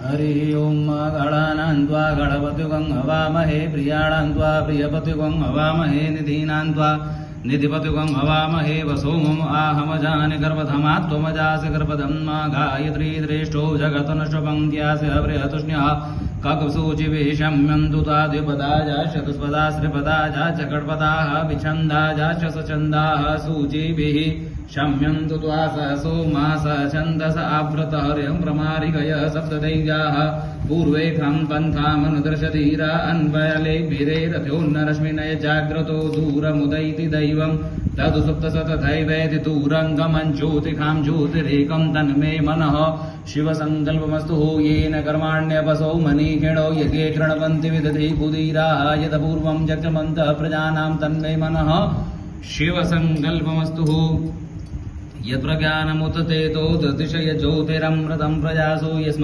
हरि ओम गणानान्त्वा गणपतिगं हवामहे प्रियाणान्त्वा प्रियपतिगं हवामहे निधीनान्त्वा निधिपतिगं हवामहे वसोमम् आहमजानि गर्भधमात्वमजासि गर्भधन्मा गायत्री श्रेष्ठो जगतनश्वपङ्क्त्यासि हव्रिहतुष्ण्यः ककसूचिभिः शम्यन्तु ताद्विपदाजा चतुष्पदा श्रीपदाजा चकटपदाः विछन्दाजा च सचन्दाः सूचिभिः शम्यन्तु त्वा सहसो मास छन्दस आवृतहर्यं प्रमारिकय सप्तदैजाः पूर्वे क्रं पन्थामनुदर्शधीरा अन्वयलेभिरेरथ्योन्नरश्मिनय जाग्रतो दूरमुदैति दैवं तदुसुप्तसतथैवेति दूरङ्गमं ज्योतिखां ज्योतिरेकं तन्मे मनः शिवसङ्कल्पमस्तु येन कर्माण्यपसो मनीषिणो यज्ञे कृणवन्ति विदधि कुदीराः यदपूर्वं जग्मन्तः प्रजानां तन्मे मनः शिवसङ्कल्पमस्तु यत्प्रज्ञानमुत तेतो दतिशय ज्योतिरमृतं प्रजासो यस्मा